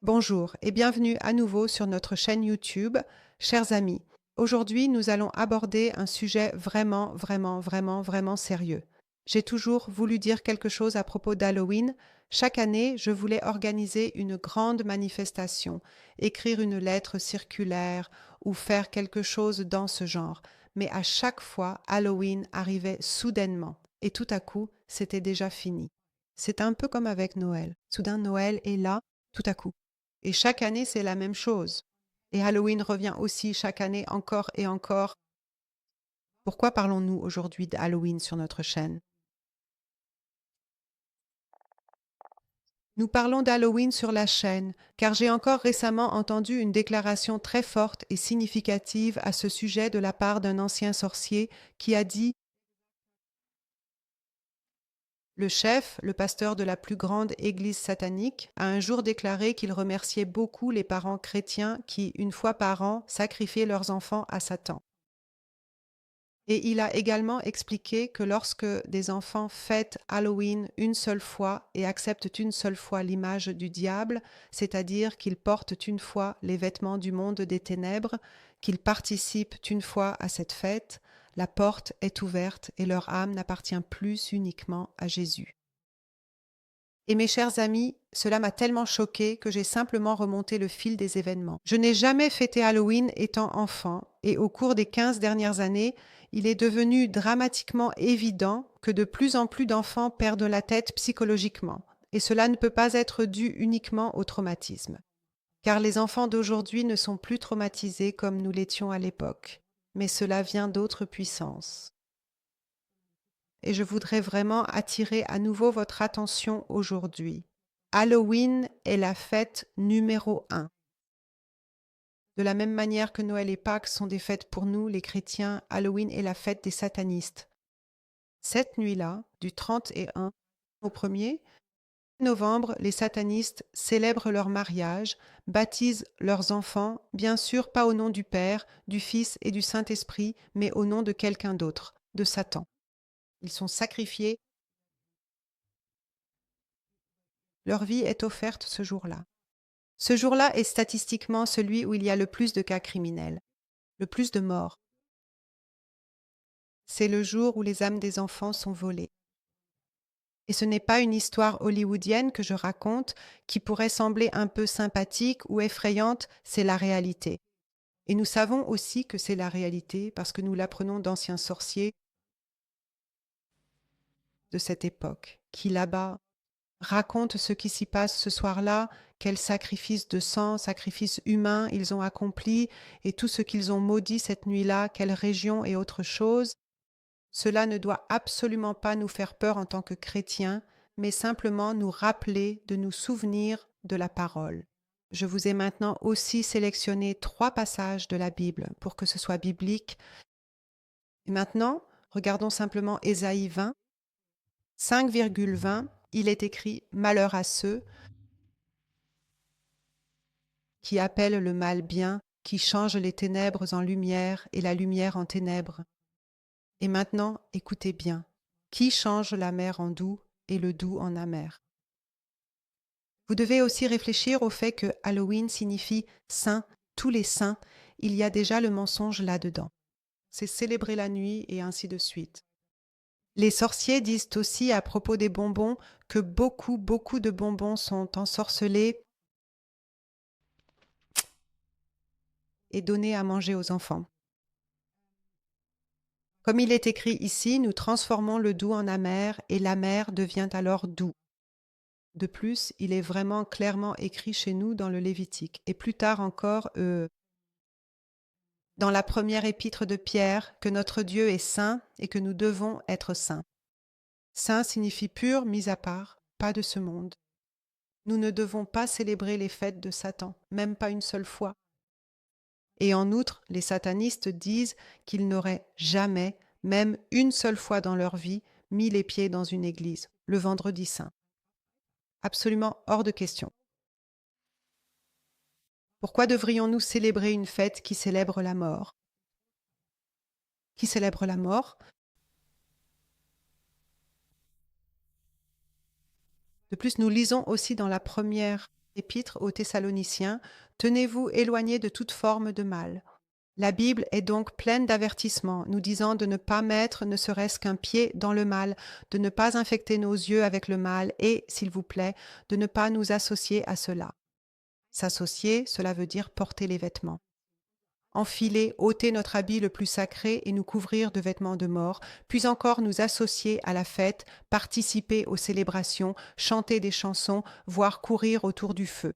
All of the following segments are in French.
Bonjour et bienvenue à nouveau sur notre chaîne YouTube, chers amis. Aujourd'hui, nous allons aborder un sujet vraiment sérieux. J'ai toujours voulu dire quelque chose à propos d'Halloween. Chaque année, je voulais organiser une grande manifestation, écrire une lettre circulaire ou faire quelque chose dans ce genre. Mais à chaque fois, Halloween arrivait soudainement et tout à coup, c'était déjà fini. C'est un peu comme avec Noël. Soudain, Noël est là, tout à coup. Et chaque année, c'est la même chose. Et Halloween revient aussi chaque année encore et encore. Pourquoi parlons-nous aujourd'hui d'Halloween sur notre chaîne? Nous parlons d'Halloween sur la chaîne, car j'ai encore récemment entendu une déclaration très forte et significative à ce sujet de la part d'un ancien sorcier qui a dit: le chef, le pasteur de la plus grande église satanique, a un jour déclaré qu'il remerciait beaucoup les parents chrétiens qui, une fois par an, sacrifiaient leurs enfants à Satan. Et il a également expliqué que lorsque des enfants fêtent Halloween une seule fois et acceptent une seule fois l'image du diable, c'est-à-dire qu'ils portent une fois les vêtements du monde des ténèbres, qu'ils participent une fois à cette fête, la porte est ouverte et leur âme n'appartient plus uniquement à Jésus. Et mes chers amis, cela m'a tellement choquée que j'ai simplement remonté le fil des événements. Je n'ai jamais fêté Halloween étant enfant, et au cours des 15 dernières années, il est devenu dramatiquement évident que de plus en plus d'enfants perdent la tête psychologiquement. Et cela ne peut pas être dû uniquement au traumatisme. Car les enfants d'aujourd'hui ne sont plus traumatisés comme nous l'étions à l'époque. Mais cela vient d'autres puissances. Et je voudrais vraiment attirer à nouveau votre attention aujourd'hui. Halloween est la fête numéro un. De la même manière que Noël et Pâques sont des fêtes pour nous, les chrétiens, Halloween est la fête des satanistes. Cette nuit-là, du 31 au 1er novembre, les satanistes célèbrent leur mariage, baptisent leurs enfants, bien sûr pas au nom du Père, du Fils et du Saint-Esprit, mais au nom de quelqu'un d'autre, de Satan. Ils sont sacrifiés. Leur vie est offerte ce jour-là. Ce jour-là est statistiquement celui où il y a le plus de cas criminels, le plus de morts. C'est le jour où les âmes des enfants sont volées. Et ce n'est pas une histoire hollywoodienne que je raconte qui pourrait sembler un peu sympathique ou effrayante, c'est la réalité. Et nous savons aussi que c'est la réalité parce que nous l'apprenons d'anciens sorciers de cette époque qui là-bas racontent ce qui s'y passe ce soir-là, quels sacrifices de sang, sacrifices humains ils ont accomplis et tout ce qu'ils ont maudit cette nuit-là, quelle région et autre chose. Cela ne doit absolument pas nous faire peur en tant que chrétiens, mais simplement nous rappeler de nous souvenir de la parole. Je vous ai maintenant aussi sélectionné 3 passages de la Bible pour que ce soit biblique. Et maintenant, regardons simplement Ésaïe 20, 5,20. Il est écrit: Malheur à ceux qui appellent le mal bien, qui changent les ténèbres en lumière et la lumière en ténèbres. Et maintenant, écoutez bien. Qui change l'amer en doux et le doux en amer? Vous devez aussi réfléchir au fait que Halloween signifie saint, tous les saints. Il y a déjà le mensonge là-dedans. C'est célébrer la nuit et ainsi de suite. Les sorciers disent aussi à propos des bonbons que beaucoup de bonbons sont ensorcelés et donnés à manger aux enfants. Comme il est écrit ici, nous transformons le doux en amer et l'amer devient alors doux. De plus, il est vraiment clairement écrit chez nous dans le Lévitique et plus tard encore dans la première épître de Pierre que notre Dieu est saint et que nous devons être saints. Saint signifie pur, mis à part, pas de ce monde. Nous ne devons pas célébrer les fêtes de Satan, même pas une seule fois. Et en outre, les satanistes disent qu'ils n'auraient jamais, même une seule fois dans leur vie, mis les pieds dans une église, le vendredi saint. Absolument hors de question. Pourquoi devrions-nous célébrer une fête qui célèbre la mort? Qui célèbre la mort? De plus, nous lisons aussi dans la première Épître aux Thessaloniciens, tenez-vous éloignés de toute forme de mal. La Bible est donc pleine d'avertissements, nous disant de ne pas mettre ne serait-ce qu'un pied dans le mal, de ne pas infecter nos yeux avec le mal et, s'il vous plaît, de ne pas nous associer à cela. S'associer, cela veut dire porter les vêtements. Enfiler, ôter notre habit le plus sacré et nous couvrir de vêtements de mort, puis encore nous associer à la fête, participer aux célébrations, chanter des chansons, voire courir autour du feu.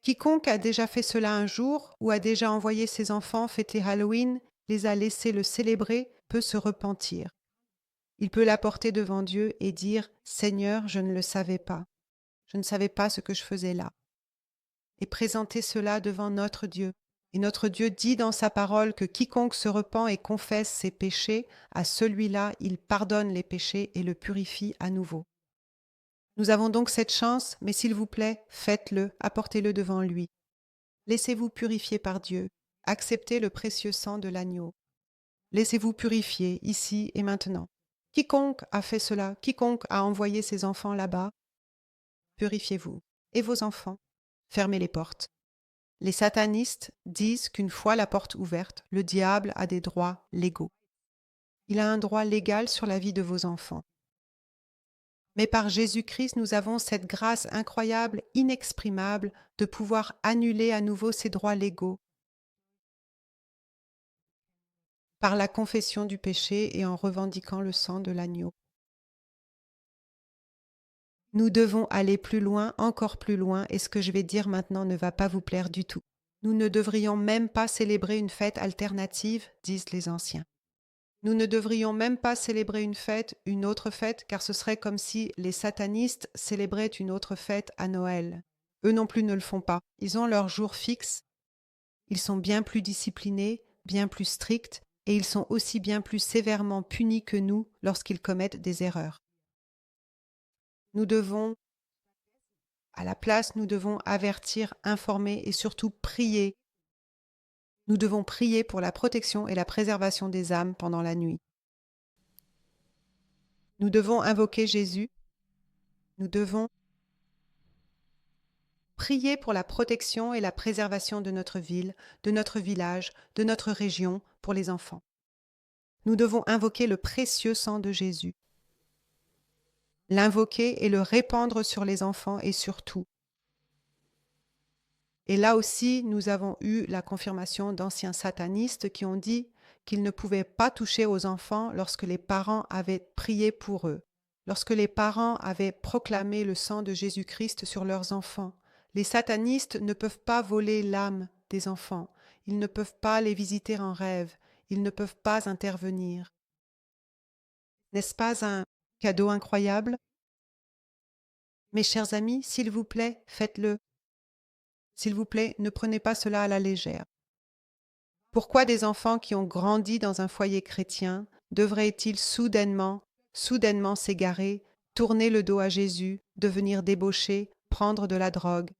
Quiconque a déjà fait cela un jour ou a déjà envoyé ses enfants fêter Halloween, les a laissés le célébrer, peut se repentir. Il peut l'apporter devant Dieu et dire « Seigneur, je ne le savais pas. Je ne savais pas ce que je faisais là. » Et présenter cela devant notre Dieu. Et notre Dieu dit dans sa parole que quiconque se repent et confesse ses péchés, à celui-là, il pardonne les péchés et le purifie à nouveau. Nous avons donc cette chance, mais s'il vous plaît, faites-le, apportez-le devant lui. Laissez-vous purifier par Dieu. Acceptez le précieux sang de l'agneau. Laissez-vous purifier ici et maintenant. Quiconque a fait cela, quiconque a envoyé ses enfants là-bas, purifiez-vous. Et vos enfants, fermez les portes. Les satanistes disent qu'une fois la porte ouverte, le diable a des droits légaux. Il a un droit légal sur la vie de vos enfants. Mais par Jésus-Christ, nous avons cette grâce incroyable, inexprimable, de pouvoir annuler à nouveau ces droits légaux par la confession du péché et en revendiquant le sang de l'agneau. Nous devons aller plus loin, encore plus loin, et ce que je vais dire maintenant ne va pas vous plaire du tout. Nous ne devrions même pas célébrer une fête alternative, disent les anciens. Nous ne devrions même pas célébrer une autre fête, car ce serait comme si les satanistes célébraient une autre fête à Noël. Eux non plus ne le font pas. Ils ont leur jour fixe, ils sont bien plus disciplinés, bien plus stricts, et ils sont aussi bien plus sévèrement punis que nous lorsqu'ils commettent des erreurs. Nous devons, à la place, nous devons avertir, informer et surtout prier. Nous devons prier pour la protection et la préservation des âmes pendant la nuit. Nous devons invoquer Jésus. Nous devons prier pour la protection et la préservation de notre ville, de notre village, de notre région, pour les enfants. Nous devons invoquer le précieux sang de Jésus. L'invoquer et le répandre sur les enfants et sur tout. Et là aussi, nous avons eu la confirmation d'anciens satanistes qui ont dit qu'ils ne pouvaient pas toucher aux enfants lorsque les parents avaient prié pour eux, lorsque les parents avaient proclamé le sang de Jésus-Christ sur leurs enfants. Les satanistes ne peuvent pas voler l'âme des enfants, ils ne peuvent pas les visiter en rêve, ils ne peuvent pas intervenir. N'est-ce pas un cadeau incroyable? Mes chers amis, s'il vous plaît, faites-le. S'il vous plaît, ne prenez pas cela à la légère. Pourquoi des enfants qui ont grandi dans un foyer chrétien devraient-ils soudainement s'égarer, tourner le dos à Jésus, devenir débauchés, prendre de la drogue?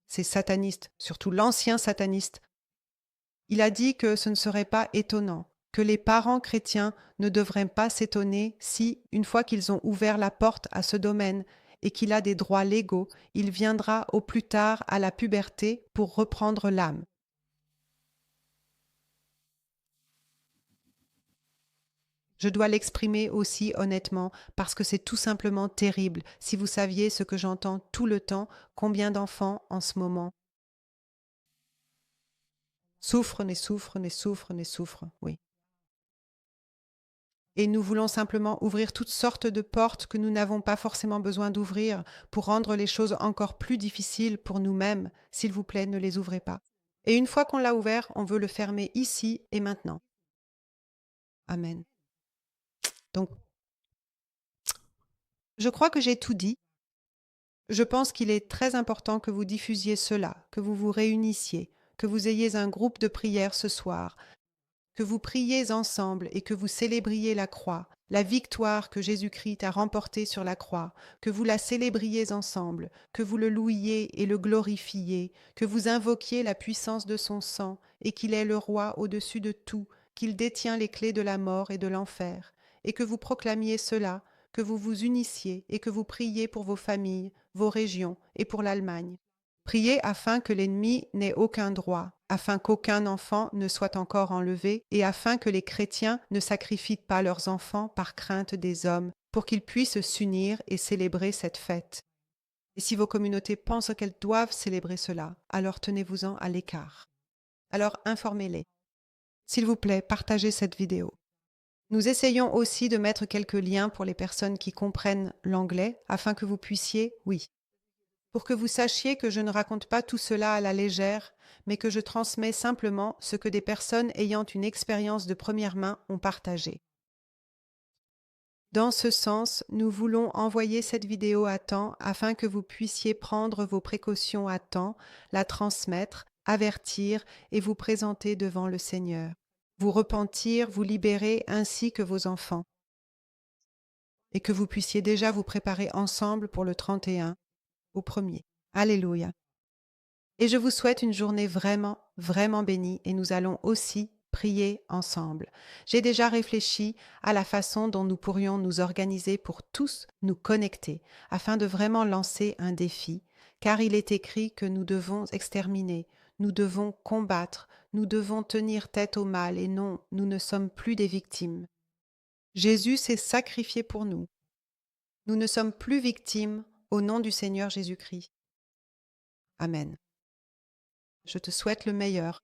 Ces satanistes, surtout l'ancien sataniste, il a dit que ce ne serait pas étonnant, que les parents chrétiens ne devraient pas s'étonner si, une fois qu'ils ont ouvert la porte à ce domaine et qu'il a des droits légaux, il viendra au plus tard à la puberté pour reprendre l'âme. Je dois l'exprimer aussi honnêtement parce que c'est tout simplement terrible. Si vous saviez ce que j'entends tout le temps, combien d'enfants en ce moment souffrent, oui. Et nous voulons simplement ouvrir toutes sortes de portes que nous n'avons pas forcément besoin d'ouvrir pour rendre les choses encore plus difficiles pour nous-mêmes. S'il vous plaît, ne les ouvrez pas. Et une fois qu'on l'a ouvert, on veut le fermer ici et maintenant. Amen. Donc, je crois que j'ai tout dit. Je pense qu'il est très important que vous diffusiez cela, que vous vous réunissiez, que vous ayez un groupe de prière ce soir, que vous priez ensemble et que vous célébriez la croix, la victoire que Jésus-Christ a remportée sur la croix, que vous la célébriez ensemble, que vous le louiez et le glorifiez, que vous invoquiez la puissance de son sang et qu'il est le roi au-dessus de tout, qu'il détient les clés de la mort et de l'enfer, et que vous proclamiez cela, que vous vous unissiez et que vous priez pour vos familles, vos régions et pour l'Allemagne. Priez afin que l'ennemi n'ait aucun droit, afin qu'aucun enfant ne soit encore enlevé, et afin que les chrétiens ne sacrifient pas leurs enfants par crainte des hommes, pour qu'ils puissent s'unir et célébrer cette fête. Et si vos communautés pensent qu'elles doivent célébrer cela, alors tenez-vous-en à l'écart. Alors informez-les. S'il vous plaît, partagez cette vidéo. Nous essayons aussi de mettre quelques liens pour les personnes qui comprennent l'anglais, afin que vous puissiez, oui, pour que vous sachiez que je ne raconte pas tout cela à la légère, mais que je transmets simplement ce que des personnes ayant une expérience de première main ont partagé. Dans ce sens, nous voulons envoyer cette vidéo à temps afin que vous puissiez prendre vos précautions à temps, la transmettre, avertir et vous présenter devant le Seigneur. Vous repentir, vous libérer ainsi que vos enfants. Et que vous puissiez déjà vous préparer ensemble pour le 31, au premier. Alléluia. Et je vous souhaite une journée vraiment, vraiment bénie et nous allons aussi prier ensemble. J'ai déjà réfléchi à la façon dont nous pourrions nous organiser pour tous nous connecter afin de vraiment lancer un défi, car il est écrit que nous devons exterminer, nous devons combattre, nous devons tenir tête au mal et non, nous ne sommes plus des victimes. Jésus s'est sacrifié pour nous. Nous ne sommes plus victimes au nom du Seigneur Jésus-Christ. Amen. Je te souhaite le meilleur.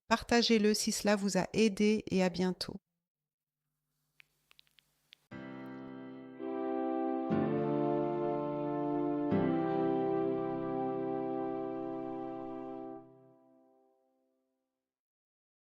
Partagez-le si cela vous a aidé et à bientôt.